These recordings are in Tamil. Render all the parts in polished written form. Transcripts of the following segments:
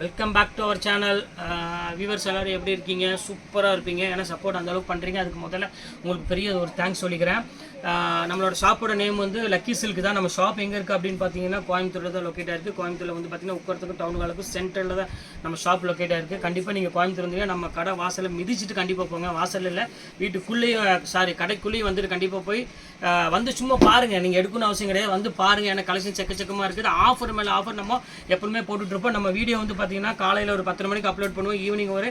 Welcome back to our channel. Viewers எல்லோரும் எப்படி இருக்கீங்க? சூப்பராக இருப்பீங்க. ஏன்னா சப்போர்ட் அந்தளவுக்கு பண்ணுறீங்க. அதுக்கு முதல்ல உங்களுக்கு பெரிய ஒரு தேங்க்ஸ் சொல்லிக்கிறேன். நம்மளோட ஷாப்போட நேம் வந்து லக்கி சில்க் தான். நம்ம ஷாப் எங்கே இருக்குது அப்படின்னு பார்த்தீங்கன்னா கோயம்புத்தூரில் தான் லொக்கேட் ஆகிருக்கு. கோயம்புத்தூரில் வந்து பார்த்தீங்கன்னா உட்காரத்துக்கு டவுன் ஹாலுக்கு சென்டரில் தான் நம்ம ஷாப் லொக்கேட் ஆகிருக்கு. கண்டிப்பாக நீங்கள் கோயம்புத்தூர் வந்தீங்க நம்ம கடை வாசலில் மிதிச்சுட்டு கண்டிப்பாக போங்க. வாசலில் இல்லை, வீட்டுக்குள்ளேயும் கடைக்குள்ளேயும் வந்துட்டு கண்டிப்பாக போய் வந்து சும்மா பாருங்கள். நீங்கள் எடுக்கணும் அவசியம் கிடையாது, வந்து பாருங்கள். ஏன்னா கலெக்ஷன் செக்கமாக இருக்குது. ஆஃபர் மேலே ஆஃபர் நம்ம எப்பவுமே போட்டுட்ருப்போம். நம்ம வீடியோ வந்து பார்த்தீங்கன்னா காலையில் ஒரு 10 மணிக்கு அப்லோட் பண்ணுவோம், ஈவினிங் ஒரு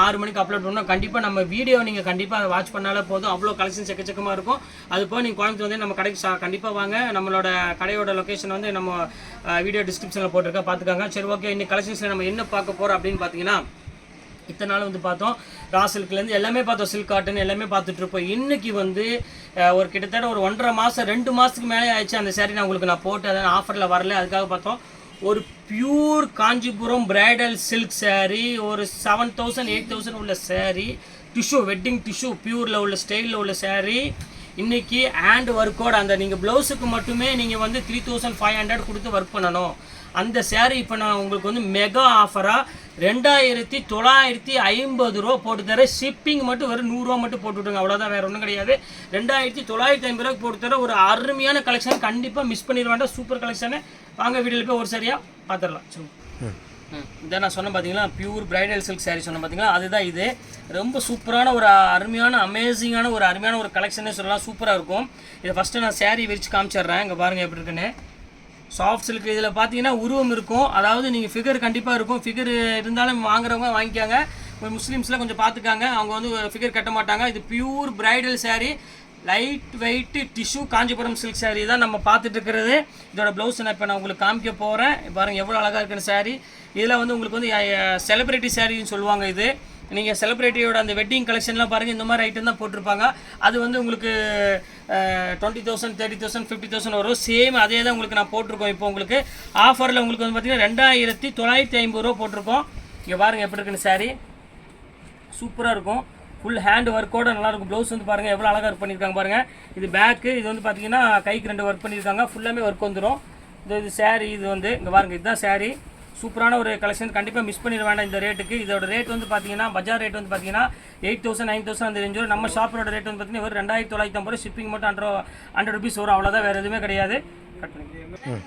6 மணிக்கு அப்லோட் பண்ணுவோம். கண்டிப்பாக நம்ம வீடியோ நீங்கள் கண்டிப்பாக அதை வாட்ச் பண்ணாலே போதும். அவ்வளோ கலெக்ஷன் செக்கமாக இருக்கும். அது போக நீங்கள் கோயம்புத்தூர் வந்து நம்ம கடைக்கு கண்டிப்பாக வாங்க. நம்மளோட கடையோட லொக்கேஷன் வந்து நம்ம வீடியோ டிஸ்கிரிப்ஷனில் போட்டிருக்கேன், பார்த்துக்காங்க. சரி, ஓகே. இன்னைக்கு கலெக்ஷன்ஸில் நம்ம என்ன பார்க்க போகிறோம் அப்படின்னு பார்த்தீங்கன்னா, இத்தனை நாள் வந்து பார்த்தோம் ரா சில்க்லேருந்து எல்லாமே பார்த்தோம், சில்க் காட்டன் எல்லாமே பார்த்துட்ருப்போம். இன்றைக்கி வந்து ஒரு கிட்டத்தட்ட ஒரு 1.5 மாதம் 2 மாதத்துக்கு மேலே ஆயிடுச்சு அந்த சாரி நான் போட்டு அதை ஆஃபரில் வரல. அதுக்காக பார்த்தோம் ஒரு pure Kanchipuram bridal silk sari, ஒரு 7,000 8,000 உள்ள சாரீ, டிஷ்யூ வெட்டிங் டிஷ்யூ பியூரில் உள்ள ஸ்டைலில் உள்ள சாரீ. இன்றைக்கி ஹேண்ட் ஒர்க்கோட அந்த நீங்கள் ப்ளவுஸுக்கு மட்டுமே நீங்கள் வந்து 3,500 கொடுத்து ஒர்க் பண்ணணும். அந்த சேரீ இப்போ நான் உங்களுக்கு வந்து மெகா ஆஃபராக 2,950 ரூபா போட்டு தரேன். ஷிப்பிங் மட்டும் வெறும் 100 ரூபா மட்டும் போட்டு விட்டுருங்க, அவ்வளோதான், வேறு ஒன்றும் கிடையாது. 2,950 ரூபாய்க்கு போட்டு தர ஒரு அருமையான கலெக்ஷன். கண்டிப்பாக மிஸ் பண்ணிட வேண்டாம், சூப்பர் கலெக்ஷனு. வாங்க வீடியோவில் போய் ஒரு சரியாக பார்த்துடலாம். இதை நான் சொன்னேன் பார்த்தீங்களா, பியூர் பிரைடல் சில்க் சாரீ சொன்னேன் பார்த்தீங்களா, அதுதான் இது. ரொம்ப சூப்பரான ஒரு அருமையான அமேசிங்கான ஒரு அருமையான ஒரு கலெக்ஷனே சொல்லலாம். சூப்பராக இருக்கும். இதை ஃபஸ்ட்டு நான் சாரீ விரிச்சு காமிச்சிட்றேன். இங்கே பாருங்கள் எப்படி இருக்குன்னு. Soft silk. இதில் பார்த்தீங்கன்னா உருவம் இருக்கும், அதாவது நீங்கள் ஃபிகர் கண்டிப்பாக இருக்கும். ஃபிகர் இருந்தாலும் வாங்குறவங்க வாங்கிக்காங்க. முஸ்லீம்ஸில் கொஞ்சம் பார்த்துக்காங்க, அவங்க வந்து ஃபிகர் கட்ட மாட்டாங்க. இது pure bridal sari, light weight tissue Kanchipuram silk sari தான் நம்ம பார்த்துட்டு இருக்கிறது. இதோட ப்ளவுஸ் நான் இப்போ உங்களுக்கு காமிக்க போகிறேன். பாருங்கள் எவ்வளோ அழகாக இருக்குன்னு சாரீ. இதில் வந்து உங்களுக்கு வந்து செலிப்ரிட்டி சாரின்னு சொல்லுவாங்க. இது நீங்கள் செலிப்ரிட்டியோட அந்த வெட்டிங் கலெக்ஷன்லாம் பாருங்கள், இந்த மாதிரி ஐட்டம் தான் போட்டிருப்பாங்க. அது வந்து உங்களுக்கு 20,000 30,000 50,000 வரும். சேம் அதே தான் உங்களுக்கு நான் போட்டிருக்கோம். இப்போ உங்களுக்கு ஆஃபரில் உங்களுக்கு வந்து பார்த்தீங்கன்னா 2,950 ரூபா போட்டிருக்கோம். இங்கே பாருங்கள் எப்படி இருக்குன்னு சாரீ, சூப்பராக இருக்கும். ஃபுல் ஹேண்ட் ஒர்க்கோட நல்லாயிருக்கும். ப்ளவுஸ் வந்து பாருங்கள் எவ்வளோ அழகாக ஒர்க் பண்ணியிருக்காங்க பாருங்கள். இது பேக்கு, இது வந்து பார்த்தீங்கன்னா கைக்கு 2 ஒர்க் பண்ணியிருக்காங்க. ஃபுல்லாமே ஒர்க் வந்துடும். இது சாரீ, இது வந்து இங்கே பாருங்கள், இதுதான் சாரீ. சூப்பரான ஒரு கலெக்ஷன். கண்டிப்பாக மிஸ் பண்ணிட வேண்டாம் இந்த ரேட்டுக்கு. இதோட ரேட் வந்து பார்த்தீங்கன்னா பஜார் ரேட் வந்து பார்த்தீங்கன்னா 8,000 9,000 அந்த ரேஞ்ச் வரும். நம்ம ஷாப்போட ரேட் வந்து பார்த்தீங்கன்னா ஒரு 2,950 ஷிப்பிங் மட்டும் 100 ருபீஸ் வரும், அவ்வளோதான், வேறு எதுவுமே கிடையாது. கட் பண்ணி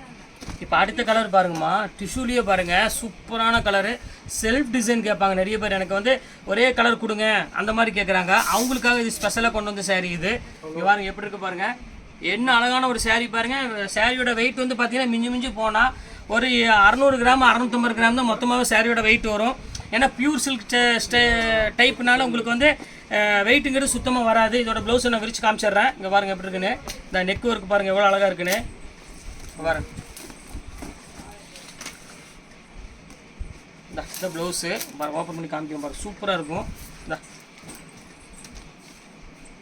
இப்போ அடுத்த கலர் பாருங்கம்மா, டிஷ்யூலேயே பாருங்கள், சூப்பரான கலரு. செல்ஃப் டிசைன் கேட்பாங்க நிறைய பேர், எனக்கு வந்து ஒரே கலர் கொடுங்க அந்த மாதிரி கேட்குறாங்க. அவங்களுக்காக இது ஸ்பெஷலாக கொண்டு வந்த சாரீ இது. இங்கே பாருங்கள் எப்படி இருக்குது பாருங்கள், என்ன அழகான ஒரு சாரீ பாருங்கள். சாரியோட வெயிட் வந்து பார்த்தீங்கன்னா மிஞ்சி போனால் ஒரு 600 கிராம் 650 கிராம் தான் மொத்தமாகவே சாரியோட வெயிட் வரும். ஏன்னா பியூர் சில்க் டைப்னால உங்களுக்கு வந்து வெயிட்டுங்கிறது சுத்தமாக வராது. இதோட ப்ளவுஸை நான் விரிச்சு காமிச்சிட்றேன். இங்கே பாருங்கள் எப்படி இருக்குன்னு. இந்த நெக் ஒர்க் பாருங்கள் எவ்வளோ அழகாக இருக்குன்னு பாருங்கள். இந்த ப்ளவுஸு பாருங்கள், ஓப்பன் பண்ணி காமிக்க பாருங்கள், சூப்பராக இருக்கும்.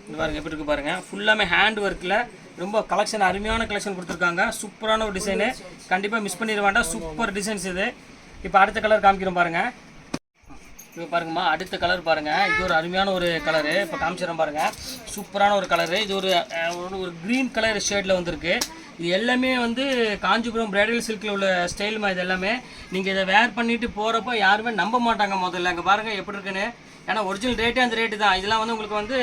இந்த பாருங்கள் எப்படி இருக்குது பாருங்கள். ஃபுல்லாமே ஹேண்ட் ஒர்க்கில் ரொம்ப கலெக்ஷன், அருமையான கலெக்ஷன் கொடுத்துருக்காங்க. சூப்பரான ஒரு டிசைனு, கண்டிப்பாக மிஸ் பண்ணிட வேண்டாம். சூப்பர் டிசைன்ஸ் இது. இப்போ அடுத்த கலர் காமிக்கிறோம் பாருங்கள். இப்போ பாருங்கம்மா அடுத்த கலர் பாருங்கள். இது ஒரு அருமையான ஒரு கலரு, இப்போ காமிச்சிடறோம் பாருங்கள். சூப்பரான ஒரு கலரு. இது ஒரு க்ரீன் கலர் ஷேடில் வந்திருக்கு. இது எல்லாமே வந்து காஞ்சிபுரம் பிரைடல் சில்கில் உள்ள ஸ்டைலுமா. இது எல்லாமே நீங்கள் இதை வேர் பண்ணிவிட்டு போகிறப்போ யாருமே நம்ப மாட்டாங்க முதல்ல. அங்கே பாருங்கள் எப்படி இருக்குன்னு. ஏன்னா ஒரிஜினல் ரேட்டே அந்த ரேட்டு தான். இதெல்லாம் வந்து உங்களுக்கு வந்து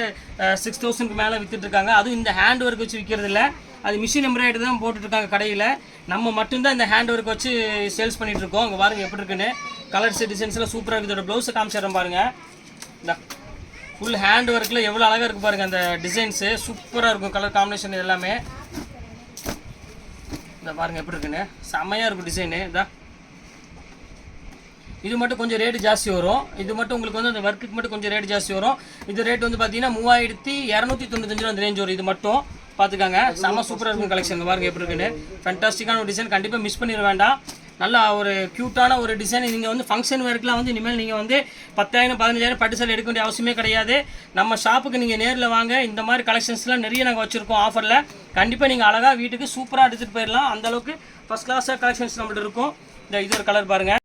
6,000க்கு மேலே விற்றுட்ருக்காங்க. அதுவும் இந்த ஹேண்ட் ஒர்க் வச்சு விற்கிறது இல்லை, அது மிஷின் எம்ப்ராய்டரி தான் போட்டுட்ருக்காங்க கடையில். நம்ம மட்டும்தான் இந்த ஹேண்ட் ஒர்க் வச்சு சேல்ஸ் பண்ணிகிட்ருக்கோம். அங்கே பாருங்கள் எப்படி இருக்குன்னு. கலர்ஸ் டிசைன்ஸ்லாம் சூப்பராக இருக்குது. இதோட ப்ளவுஸை காமிச்சிடறேன் பாருங்கள். இந்த ஃபுல் ஹேண்ட் ஒர்க்கில் எவ்வளோ அழகாக இருக்குது பாருங்கள். அந்த டிசைன்ஸு சூப்பராக இருக்கும். கலர் காம்பினேஷன் எல்லாமே இந்த பாருங்கள் எப்படி இருக்குன்னு. செம்மையாக இருக்கும் டிசைனு. இதான் இது மட்டும் கொஞ்சம் ரேட்டு ஜாஸ்தி வரும். இது மட்டும் உங்களுக்கு வந்து அந்த ஒர்க்குக்கு மட்டும் கொஞ்சம் ரேட் ஜாஸ்தி வரும். இது ரேட் வந்து பார்த்தீங்கன்னா 3,295 ரூபா அந்த ரேஞ்ச் வரும். இது மட்டும் பார்த்துக்காங்க. செம்ம சூப்பராக இருக்கும் கலெக்ஷன். பாருங்கள் எப்படி இருக்குன்னு. ஃபேண்டாஸ்டிக்கான ஒரு டிசைன், கண்டிப்பாக மிஸ் பண்ணிட வேண்டாம். நல்லா ஒரு க்யூட்டான ஒரு டிசைன். நீங்கள் வந்து ஃபங்க்ஷன் ஒர்க்கெலாம் வந்து இனிமேல் நீங்கள் வந்து 10,000 15,000 பட்டு சேலை எடுக்க வேண்டிய அவசியமே கிடையாது. நம்ம ஷாப்புக்கு நீங்கள் நேரில் வாங்க. இந்த மாதிரி கலெக்ஷன்ஸ்லாம் நிறைய நாங்கள் வச்சுருக்கோம் ஆஃபரில். கண்டிப்பாக நீங்கள் அழகாக வீட்டுக்கு சூப்பராக எடுத்துகிட்டு போயிடலாம். அந்தளவுக்கு ஃபஸ்ட் கிளாஸாக கலெக்ஷன்ஸ் நம்மள்ட்ட இருக்கும். இது ஒரு கலர் பாருங்கள்.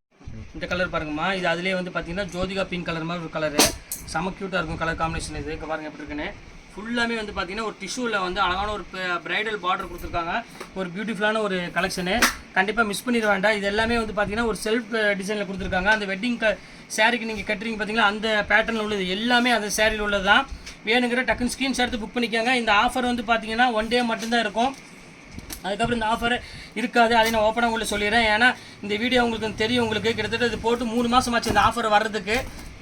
இந்த கலர் பாருங்கம்மா. இது அதிலே வந்து பார்த்தீங்கன்னா ஜோதிகா பிங்க் கலர் மாதிரி ஒரு கலரு. செம க்யூட்டாக இருக்கும் கலர் காம்பினேஷன். இது இங்கே பாருங்கள் எப்படி இருக்குன்னு. ஃபுல்லாமே வந்து பார்த்தீங்கன்னா ஒரு டிஷ்யூவில் வந்து அழகான ஒரு பிரைடல் பார்டர் கொடுத்துருக்காங்க. ஒரு பியூட்டிஃபுல்லான ஒரு கலெக்ஷனு. கண்டிப்பாக மிஸ் பண்ணிட வேண்டாம். இது எல்லாமே வந்து பார்த்தீங்கன்னா ஒரு செல்ஃப் டிசைனில் கொடுத்துருக்காங்க. அந்த வெட்டிங் சாரீக்கு நீங்கள் கட்டுறீங்க பார்த்தீங்களா, அந்த பேட்டர்னில் உள்ளது எல்லாமே அந்த சாரியில் உள்ளது தான். வேணுங்கிற டக்குன்னு ஸ்க்ரீன்ஷாட் எடுத்து புக் பண்ணிக்கோங்க. இந்த ஆஃபர் வந்து பார்த்தீங்கன்னா 1 டே மட்டும்தான் இருக்கும். அதுக்கப்புறம் இந்த ஆஃபர் இருக்காது. அதை நான் ஓப்பனாக உங்களுக்கு சொல்லிடுறேன். ஏன்னா இந்த வீடியோ உங்களுக்கு தெரியும். உங்களுக்கு கிட்டத்தட்ட இது போட்டு 3 மாதம் ஆச்சு இந்த ஆஃபர் வர்றதுக்கு.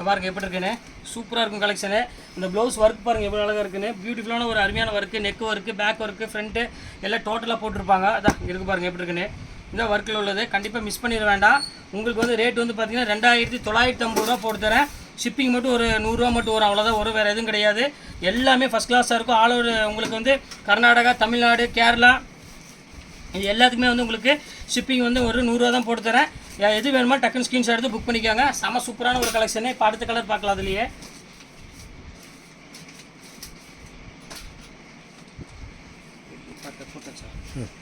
பாருங்கள் எப்படி இருக்குன்னு, சூப்பராக இருக்கும் கலெக்ஷனு. இந்த ப்ளவுஸ் ஒர்க் பாருங்கள் எவ்வளோ அழகாக இருக்குன்னு, பியூட்டிஃபுல்லான ஒரு அருமையான work, neck work, back work, front எல்லாம் டோட்டலாக போட்டிருப்பாங்க. அதான் இருக்குது பாருங்கள் எப்படி இருக்குன்னு. இந்த ஒர்க்கில் உள்ளது கண்டிப்பாக மிஸ் பண்ணிட வேண்டாம். உங்களுக்கு வந்து ரேட் வந்து பார்த்தீங்கன்னா 2950 ரூபா போட்டு தரேன். ஷிப்பிங் மட்டும் ஒரு 100 ரூபா மட்டும் வரும், அவ்வளோதான் வரும், வேறு எதுவும் கிடையாது. எல்லாமே ஃபஸ்ட் கிளாஸாக இருக்கும். ஆல் ஓவர் உங்களுக்கு வந்து கர்நாடகா, தமிழ்நாடு, கேரளா இது எல்லாத்துக்குமே வந்து உங்களுக்கு ஷிப்பிங் வந்து ஒரு 100 ரூபா தான் போட்டு தரேன். எது வேணுமோ டக்குன்னு ஸ்க்ரீன்ஷாட் எடுத்து புக் பண்ணிக்கோங்க. செம சூப்பரான ஒரு கலெக்ஷனு. இப்போ அடுத்த கலர் பார்க்கலாம். அதுலேயே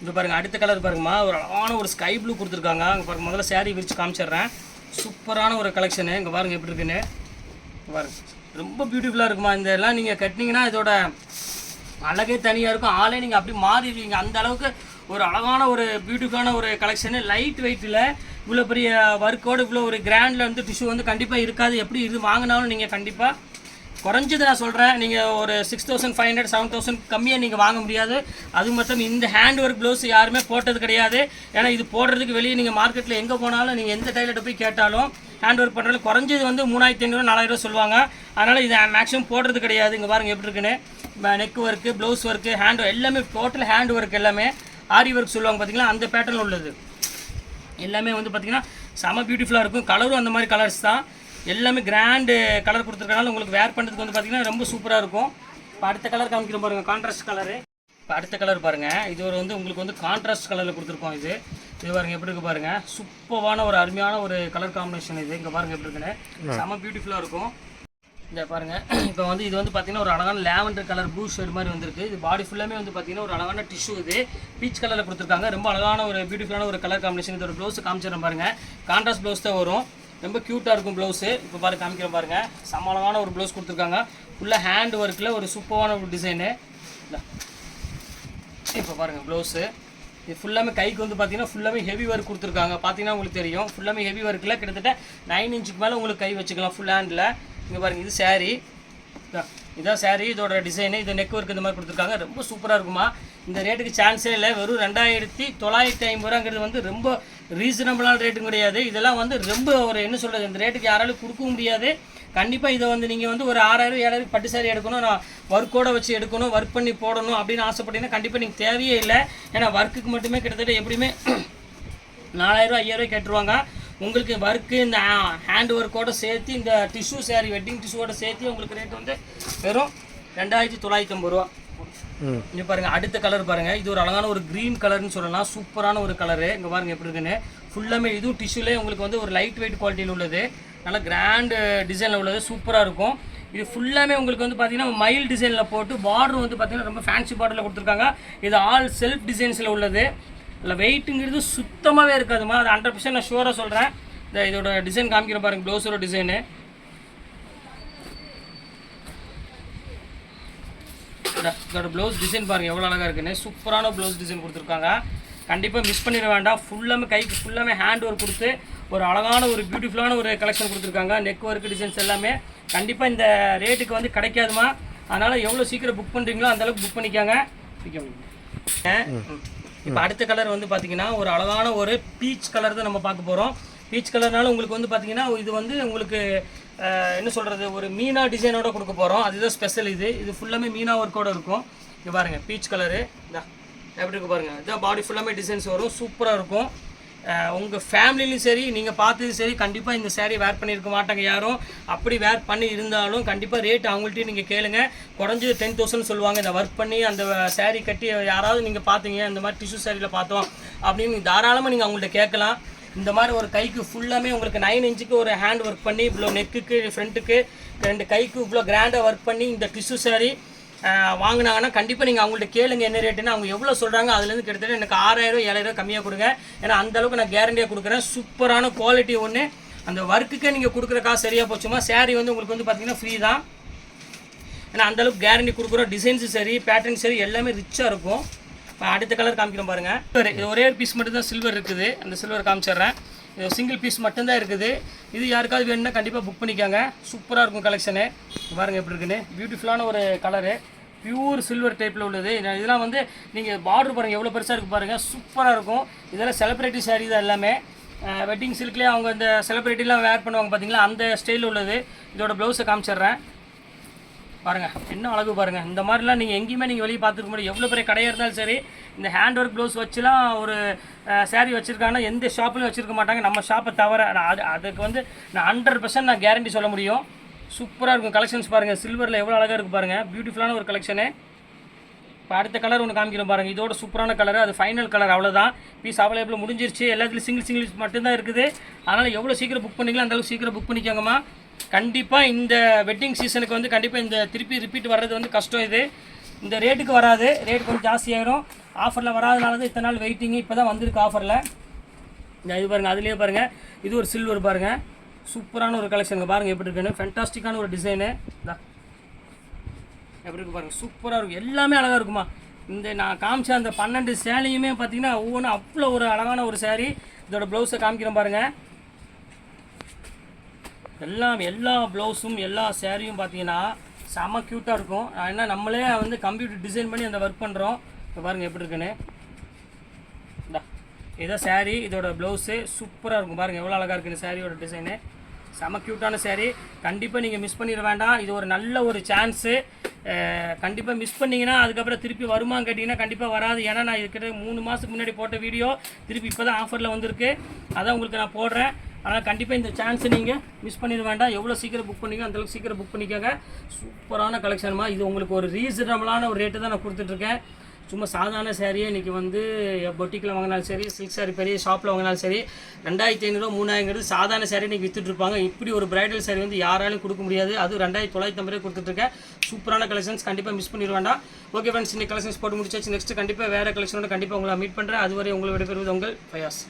இது பாருங்கள், அடுத்த கலர் பாருங்கம்மா, ஒரு அழகான ஒரு ஸ்கை ப்ளூ கொடுத்துருக்காங்க. அங்கே பாருங்கள், முதல்ல சாரீ விரித்து காமிச்சிட்றேன். சூப்பரான ஒரு கலெக்ஷனு. இங்கே பாருங்கள் எப்படி இருக்குன்னு பாருங்கள், ரொம்ப பியூட்டிஃபுல்லாக இருக்குமா. இந்த எல்லாம் நீங்கள் கட்டினீங்கன்னா இதோட அழகே தனியாக இருக்கும். ஆளே நீங்கள் அப்படி மாறிடுவீங்க. அந்த அளவுக்கு ஒரு அழகான ஒரு பியூட்டிஃபுல்லான ஒரு கலெக்ஷனு. லைட் வெயிட்டில் இவ்வளோ பெரிய ஒர்க்கோடு இவ்வளோ ஒரு கிராண்டில் வந்து டிஷ்யூ வந்து கண்டிப்பாக இருக்காது. எப்படி இது வாங்கினாலும் நீங்கள் கண்டிப்பாக குறைஞ்சது நான் சொல்கிறேன், நீங்கள் ஒரு 6500 7000 கம்மியாக நீங்கள் வாங்க முடியாது. அது மட்டும் இந்த ஹேண்ட் ஒர்க் ப்ளவுஸ் யாருமே போட்டது கிடையாது. ஏன்னா இது போடுறதுக்கு வெளியே நீங்கள் மார்க்கெட்டில் எங்கே போனாலும் நீங்கள் எந்த டைலர்கிட்ட போய் கேட்டாலும் ஹேண்ட் ஒர்க் பண்ணுறது குறைஞ்சது வந்து 3500 4000 சொல்லுவாங்க. அதனால் இது மேக்ஸிமம் போடுறது கிடையாது. இங்கே பாருங்கள் எப்படி இருக்குன்னு, neck work, blouse work, hand எல்லாமே டோட்டல் ஹேண்ட் ஒர்க் எல்லாமே ஆரி ஒர்க் சொல்லுவாங்க பார்த்தீங்களா, அந்த பேட்டர்னில் உள்ளது எல்லாமே வந்து பார்த்திங்கன்னா செம பியூட்டிஃபுல்லாக இருக்கும். கலரும் அந்த மாதிரி கலர்ஸ் தான். எல்லாமே கிராண்டு கலர் கொடுத்துருக்கனால உங்களுக்கு வேர் பண்ணுறதுக்கு வந்து பார்த்திங்கன்னா ரொம்ப சூப்பராக இருக்கும். இப்போ அடுத்த கலர் காமிக்கிற பாருங்கள், கான்ட்ராஸ்ட் கலரு. இப்போ அடுத்த கலர் பாருங்கள், இது ஒரு வந்து உங்களுக்கு வந்து கான்ட்ராஸ்ட் கலரில் கொடுத்துருக்கோம். இது பாருங்கள் எப்படி இருக்குது பாருங்கள், சூப்பரான ஒரு அருமையான ஒரு கலர் காம்பினேஷன். இது இங்கே பாருங்கள் எப்படி இருக்குன்னு, செம பியூட்டிஃபுல்லாக இருக்கும். இந்த பாருங்கள், இப்போ வந்து இது வந்து பார்த்திங்கன்னா ஒரு அழகான லேவண்டர் கலர் ப்ளூ ஷேட் மாதிரி வந்திருக்கு. இது பாடி ஃபுல்லாமே வந்து பார்த்திங்கன்னா ஒரு அழகான டிஷ்யூ. இது பீச் கலரில் கொடுத்துருக்காங்க. ரொம்ப அழகான ஒரு பியூட்டிஃபுல்லான ஒரு கலர் காம்பினேஷன். இதோட ப்ளவுஸ் காமிச்சிடறேன் பாருங்கள், கான்ட்ராஸ்ட் ப்ளவுஸ் தான் வரும். ரொம்ப க்யூட்டாக இருக்கும் ப்ளவுஸு. இப்போ பாருங்க காமிக்கிறேன் பாருங்கள், சமாளமான ஒரு ப்ளவுஸ் கொடுத்துருக்காங்க. ஃபுல்லாக ஹேண்ட் ஒர்க்கில் ஒரு சூப்பரான ஒரு டிசைனு. இப்போ பாருங்கள் ப்ளவுஸு இது ஃபுல்லாமே கைக்கு வந்து பார்த்தீங்கன்னா ஃபுல்லாமே ஹெவி ஒர்க் கொடுத்துருக்காங்க. பார்த்தீங்கன்னா உங்களுக்கு தெரியும், ஃபுல்லாமே ஹெவி ஒர்க்கில் கிட்டத்தட்ட 9 இன்ச்சுக்கு மேலே உங்களுக்கு கை வச்சுக்கலாம் ஃபுல் ஹேண்டில். இங்கே பாருங்கள், இது சாரீ, இதான் சாரீ, இதோட டிசைனு, இது நெக் ஒர்க் இந்த மாதிரி கொடுத்துருக்காங்க. ரொம்ப சூப்பராக இருக்குமா. இந்த ரேட்டுக்கு சான்ஸே இல்லை. வெறும் 2950 ரூபாங்கிறது வந்து ரொம்ப ரீசனபிளான ரேட்டும் கிடையாது. இதெல்லாம் வந்து ரொம்ப ஒரு என்ன சொல்கிறது, இந்த ரேட்டுக்கு யாராலும் கொடுக்கவும் முடியாது. கண்டிப்பாக இதை வந்து நீங்கள் வந்து ஒரு 6000 7000 பட்டு சாரி எடுக்கணும், நான் ஒர்க்கோடு வச்சு எடுக்கணும், ஒர்க் பண்ணி போடணும் அப்படின்னு ஆசைப்பட்டீங்கன்னா கண்டிப்பாக நீங்கள் தேவையே இல்லை. ஏன்னா ஒர்க்குக்கு மட்டுமே கிட்டத்தட்ட எப்படியுமே 4000 5000 கேட்டுருவாங்க. உங்களுக்கு ஒர்க்கு இந்த ஹேண்ட் ஒர்க்கோடு சேர்த்து இந்த டிஷ்யூ சாரி வெட்டிங் டிஷ்யூவோட சேர்த்து உங்களுக்கு ரேட் வந்து வெறும் 2950 ரூபா. இங்கே பாருங்கள், அடுத்த கலர் பாருங்கள், இது ஒரு அழகான ஒரு க்ரீன் கலர்னு சொல்லலாம். சூப்பரான ஒரு கலரு. இங்கே பாருங்கள் எப்படி இருக்குன்னு, ஃபுல்லாமே இதுவும் டிஷ்யூலே உங்களுக்கு வந்து ஒரு லைட் வெயிட் குவாலிட்டியில் உள்ளது, நல்லா கிராண்டு டிசைனில் உள்ளது, சூப்பராக இருக்கும். இது ஃபுல்லாமே உங்களுக்கு வந்து பார்த்தீங்கன்னா மயில் டிசைனில் போட்டு பார்டர் வந்து பார்த்தீங்கன்னா ரொம்ப ஃபேன்சி பார்டரில் கொடுத்துருக்காங்க. இது ஆல் செல்ஃப் டிசைன்ஸில் உள்ளது. இல்லை வெயிட்டுங்கிறது சுத்தமாகவே இருக்காதுமா, அது 100% நான் ஷூராக சொல்கிறேன். இதோட டிசைன் காமிக்கிற பாருங்கள், ப்ளவுஸோட டிசைனு. இதோட ப்ளவுஸ் டிசைன் பாருங்கள் எவ்வளோ அழகாக இருக்குன்னு, சூப்பரான ப்ளவுஸ் டிசைன் கொடுத்துருக்காங்க. கண்டிப்பாக மிஸ் பண்ணிட வேண்டாம். ஃபுல்லாமே கைக்கு ஃபுல்லாமே ஹேண்ட் ஒர்க் கொடுத்து ஒரு அழகான ஒரு பியூட்டிஃபுல்லான ஒரு கலெக்ஷன் கொடுத்துருக்காங்க. நெக் ஒர்க் டிசைன்ஸ் எல்லாமே கண்டிப்பாக இந்த ரேட்டுக்கு வந்து கிடைக்காதுமா. அதனால் எவ்வளோ சீக்கிரம் புக் பண்ணுறீங்களோ அந்தளவுக்கு புக் பண்ணிக்காங்க. இப்போ அடுத்த கலர் வந்து பார்த்தீங்கன்னா ஒரு அழகான ஒரு பீச் கலர் தான் நம்ம பார்க்க போகிறோம். பீச் கலர்னால உங்களுக்கு வந்து பார்த்தீங்கன்னா இது வந்து உங்களுக்கு என்ன சொல்கிறது, ஒரு மீனா டிசைனோட கொடுக்க போகிறோம். அதுதான் ஸ்பெஷல். இது ஃபுல்லாமே மீனா ஒர்க்கோடு இருக்கும். இங்கே பாருங்கள் பீச் கலரு, இதான் எப்படி இருக்கு பாருங்கள். இதான் பாடி ஃபுல்லாமே டிசைன்ஸ் வரும், சூப்பராக இருக்கும். உங்கள் ஃபேமிலிலையும் சரி, நீங்கள் பார்த்தது சரி, கண்டிப்பாக இந்த சேரீ வேர் பண்ணியிருக்க மாட்டாங்க யாரும். அப்படி வேர் பண்ணி இருந்தாலும் கண்டிப்பாக ரேட் அவங்கள்ட்டையும் நீங்கள் கேளுங்க. குறைஞ்சது 10,000 சொல்லுவாங்க. இந்த ஒர்க் பண்ணி அந்த சேரீ கட்டி யாராவது நீங்கள் பார்த்தீங்க இந்த மாதிரி டிஷ்யூ சேரீயில் பார்த்தோம் அப்படின்னு தாராளமாக நீங்கள் அவங்கள்ட்ட கேட்கலாம். இந்த மாதிரி ஒரு கைக்கு ஃபுல்லாமே உங்களுக்கு 9 இன்ச்சுக்கு ஒரு ஹேண்ட் ஒர்க் பண்ணி இவ்வளோ நெக்குக்கு ஃப்ரண்ட்டுக்கு 2 கைக்கு இவ்வளோ கிராண்டாக ஒர்க் பண்ணி இந்த டிஷ்யூ சாரி வாங்கினாங்கன்னா கண்டிப்பாக நீங்கள் அவங்கள்ட்ட கேளுங்க என்ன ரேட்டுன்னு. அவங்க எவ்வளோ சொல்கிறாங்க அதுலேருந்து கிட்டத்தட்ட எனக்கு 6000 7000 கம்மியாக கொடுங்க. ஏன்னா அந்தளவுக்கு நான் கேரண்டியாக கொடுக்குறேன். சூப்பரான குவாலிட்டி ஒன்று. அந்த ஒர்க்குக்கே நீங்கள் கொடுக்குற காசு சரியாக போச்சுமா. சாரீ வந்து உங்களுக்கு வந்து பார்த்திங்கன்னா ஃப்ரீ தான். ஏன்னா அந்தளவுக்கு கேரண்டி கொடுக்குறோம். டிசைன்ஸும் சரி, பேட்டர்ன் சரி, எல்லாமே ரிச்சாக இருக்கும். அடுத்த கலர் காமிக்கிறோம் பாருங்கள். இது ஒரே ஒரு பீஸ் மட்டும் தான் சில்வர் இருக்குது. அந்த சில்வர் காமிச்சிடுறேன். இது சிங்கிள் பீஸ் மட்டும்தான் இருக்குது. இது யாருக்காவது வேணும்னா கண்டிப்பாக புக் பண்ணிக்காங்க. சூப்பராக இருக்கும் கலெக்ஷனு. பாருங்கள் எப்படி இருக்குன்னு. பியூட்டிஃபுல்லான ஒரு கலரு, பியூர் சில்வர் டைப்பில் உள்ளது. இதெல்லாம் வந்து நீங்கள் பார்டர் பாருங்கள் எவ்வளோ பெருசாக இருக்குது பாருங்கள். சூப்பராக இருக்கும். இதெல்லாம் செலிப்ரிட்டி சாரீ தான் எல்லாமே. வெட்டிங் சில்க்லேயே அவங்க இந்த செலிப்ரிட்டிலாம் வேர் பண்ணுவாங்க பார்த்தீங்களா, அந்த ஸ்டைலில் உள்ளது. இதோட ப்ளவுஸை காமிச்சிடுறேன் பாருங்கள். என்ன அழகு பாருங்கள். இந்த மாதிரிலாம் நீங்கள் எங்கேயுமே நீங்கள் வெளியே பார்த்துருக்க முடியும். எவ்வளோ பெரிய கடையாக இருந்தாலும் சரி, இந்த ஹேண்ட் ஒர்க் ப்ளவுஸ் வச்சுலாம் ஒரு சாரீ வச்சுருக்காங்கன்னா எந்த ஷாப்லையும் வச்சுருக்க மாட்டாங்க, நம்ம ஷாப்பை தவிர. அதுக்கு வந்து நான் 100% நான் கேரண்டி சொல்ல முடியும். சூப்பராக இருக்கும் கலெக்ஷன்ஸ் பாருங்கள். சில்வரில் எவ்வளோ அழகாக இருக்குது பாருங்கள். பியூட்டிஃபுல்லான ஒரு கலெக்ஷனு. இப்போ அடுத்த கலர் ஒன்று காமிக்கிறோம் பாருங்கள். இதோட சூப்பரான கலர், அது ஃபைனல் கலர். அவ்வளோதான், பீஸ் அவைலபிள் முடிஞ்சிருச்சு. எல்லாத்துலேயும் சிங்கிள் மட்டும்தான் இருக்குது. அதனால் எவ்வளோ சீக்கிரம் புக் பண்ணிக்கலாம் அந்தளவுக்கு சீக்கிரம் புக் பண்ணிக்கோங்கம்மா. கண்டிப்பாக இந்த வெட்டிங் சீசனுக்கு வந்து கண்டிப்பாக இந்த திருப்பி ரிப்பீட் வர்றது வந்து கஷ்டம். இந்த ரேட்டுக்கு வராது, ரேட் கொஞ்சம் ஜாஸ்தியாகிடும். ஆஃபரில் வராதனால தான் இத்தனை நாள் வெயிட்டிங்கு. இப்போ தான் வந்திருக்கு ஆஃபரில். இது பாருங்கள், அதுலேயே பாருங்கள். இது ஒரு சில்வர் பாருங்கள். சூப்பரான ஒரு கலெக்ஷனுங்க பாருங்கள் எப்படி இருக்குன்னு. ஃபேண்டாஸ்டிக்கான ஒரு டிசைனு தான் எப்படி இருக்குது பாருங்கள். சூப்பராக இருக்கும். எல்லாமே அழகாக இருக்குமா. இந்த நான் காமிச்ச அந்த 12 சேலையுமே பார்த்தீங்கன்னா ஒவ்வொன்றும் அவ்வளோ ஒரு அழகான ஒரு சாரீ. இதோட ப்ளவுஸை காமிக்கிறேன் பாருங்கள். எல்லா ப்ளவுஸும் எல்லா சேரீயும் பார்த்தீங்கன்னா செம்ம க்யூட்டாக இருக்கும். ஏன்னா நம்மளே வந்து கம்ப்யூட்டர் டிசைன் பண்ணி அந்த ஒர்க் பண்ணுறோம். இப்போ பாருங்கள் எப்படி இருக்குன்னு. இதான் சாரீ, இதோட ப்ளவுஸு சூப்பராக இருக்கும் பாருங்கள். எவ்வளோ அழகாக இருக்குது இந்த சாரியோட டிசைனு. செம்ம க்யூட்டான சாரீ. கண்டிப்பாக நீங்கள் மிஸ் பண்ணிட வேண்டாம். இது ஒரு நல்ல ஒரு சான்ஸு. கண்டிப்பாக மிஸ் பண்ணிங்கன்னா அதுக்கப்புறம் திருப்பி வருமான்னு கேட்டிங்கன்னா கண்டிப்பாக வராது. ஏன்னா நான் இதுக்கிட்ட 3 மாதத்துக்கு முன்னாடி போட்ட வீடியோ திருப்பி இப்போ தான் ஆஃபரில் வந்திருக்கு. அதான் உங்களுக்கு நான் போடுறேன். ஆனால் கண்டிப்பாக இந்த சான்ஸை நீங்கள் மிஸ் பண்ணிட வேண்டாம். எவ்வளோ சீக்கிரம் புக் பண்ணிங்க அந்தளவுக்கு சீக்கிரம் புக் பண்ணிக்கோங்க. சூப்பரான கலெக்ஷன்மா. இது உங்களுக்கு ஒரு ரீசனபிளான ஒரு ரேட்டு தான் நான் கொடுத்துட்ருக்கேன். சும்மா சாதாரண சாரியே இன்றைக்கி வந்து பொட்டிக்கில் வாங்கினாலும் சரி, சில்க் சாரி பெரிய ஷாப்பில் வாங்கினாலும் சரி, 2500 3000 சாதாரண சாரி இன்றைக்கி விற்றுட்ருப்பாங்க. இப்படி ஒரு பிரைடல் சாரி வந்து யாராலையும் கொடுக்க முடியாது. அது 2950 கொடுத்துட்ருக்கேன். சூப்பரான கலெக்ஷன்ஸ். கண்டிப்பாக மிஸ் பண்ணிட வேண்டாம். ஓகே ஃப்ரெண்ட்ஸ், இன்னைக்கு கலெக்ஷன்ஸ் போட்டு முடிச்சாச்சு. நெக்ஸ்ட் கண்டிப்பாக வேறு கலெக்ஷனோட கண்டிப்பாக உங்களை மீட் பண்ணுறேன். அதுவரை உங்களை விடைபெறுவது உங்கள் ஃபயாஸ்.